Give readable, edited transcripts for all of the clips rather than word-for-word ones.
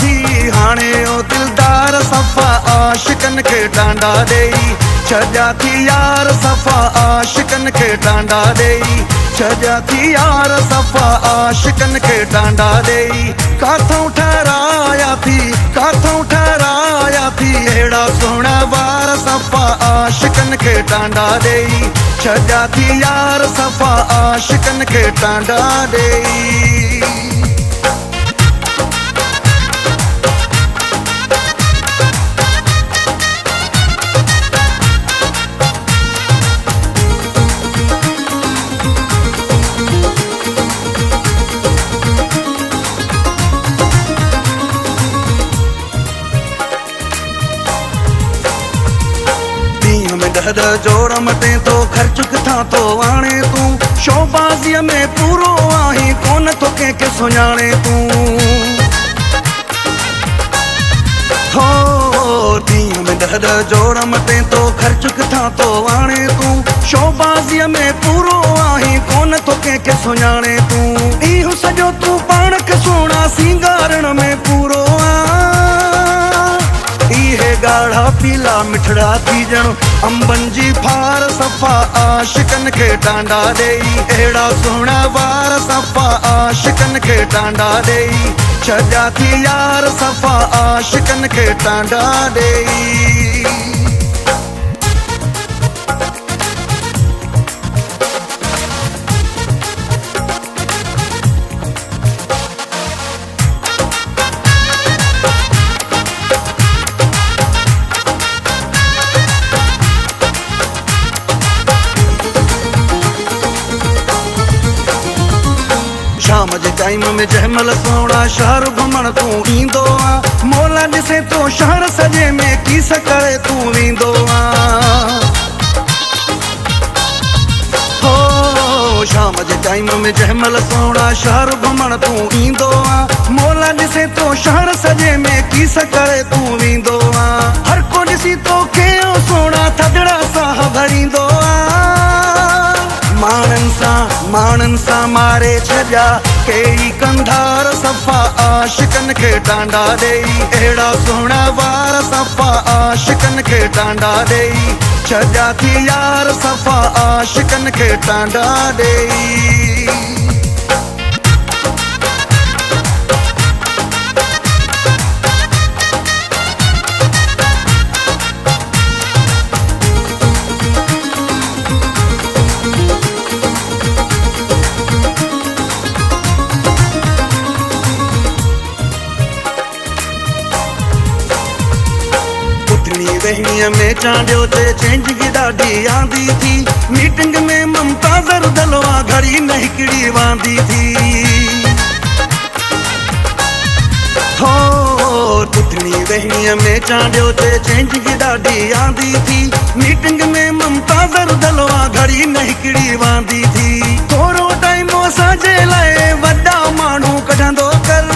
थी हाणे ओ दिलदार सफ़ा आशिकन के टांडा देई छॾिया थी यार सफ़ा आशिकन के टांडा देई छॾिया थी यार सफ़ा आशिकन के टांडा देई काथों ठहराया थी अहिड़ा सोहणा वार सफ़ा आशिकन के टांडा देई छॾिया थी यार सफ़ा आशिकन के टांडा देई दह जोड़ मटे तो ख़र्च किथां तो आणे तूं शोबाज़ीअ में पूरो आहीं कोन तो कंहिंखे सुञाणे तूं हो ॾींहं में दह जोड़ मटे तो ख़र्च किथां तो आणे तूं शोबाज़ीअ में पूरो आहीं कोन तो कंहिंखे सुञाणे तूं इहो सॼो तूं पाण खे सोना सिंगारण में पूरो गाढ़ा पीला मिठड़ा थी ॼण अंबन जी फार सफ़ा आशिकन के टांडा देई अहिड़ा सोहणा वार सफ़ा आशिकन के टांडा देई छॾिया थी यार सफ़ा आशिकन के टांडा देई शाम जे टाइम में जंहिंमहिल सोहणा शहर घुमण तूं ईंदो आ मौला ॾिसे तो शहर सॼे में कीस करे तूं वेंदो आ हो शाम जे टाइम में जंहिंमहिल सोहणा शहर घुमण तूं ईंदो आ मौला ॾिसे तो शहर सॼे में कीस करे तूं वेंदो आ हर को ॾिसी तोखे सोहणा थधड़ा साह भरींदो आ माणन सा मारे छॾिया कई कंधार सफ़ा आशिकन के टांडा देई अहिड़ा सोहणा वार सफ़ा आशिकन के टांडा देई छॾिया थी यार सफ़ा आशिकन के टांडा देई वहणीअ में चांडियो ते चेंजिंग ॾाढी आंदी थी मीटिंग में मुमताज़र दलवा घड़ी न हिकिड़ी वांदी थी हो पुतनी वहणीअ में चांडियो ते चेंजिंग ॾाढी आंदी थी मीटिंग में मुमताज़र दलवा घड़ी न हिकिड़ी वांदी थी थोरो टाइम असांजे लाइ वॾा माण्हू कढंदो कर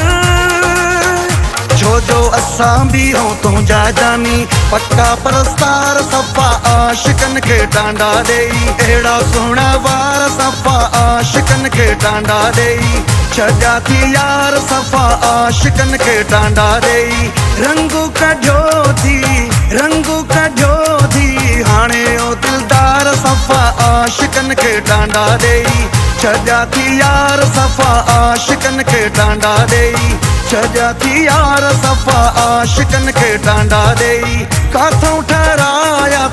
जो असां भी हो तुझा जानी पक्का परस्तार सफ़ा आशिकन के टांडा देई अहिड़ा सोहणा वार सफ़ा आशिकन के टांडा देई छॾिया थी यार सफ़ा आशिकन के टांडा देई रंगू कढियो थी हाणे ओ दिलदार सफ़ा आशिकन के टांडा देई छॾिया थी यार सफ़ा आशिकन के टांडा देई छॾिया थी यार सफ़ा आशिकन के टांडा देई काथों ठहराया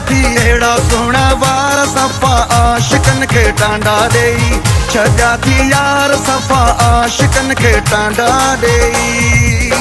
थी अहिड़ा सोहणा वार सफ़ा आशिकन के टांडा देई छॾिया थी यार सफ़ा आशिकन के टांडा देई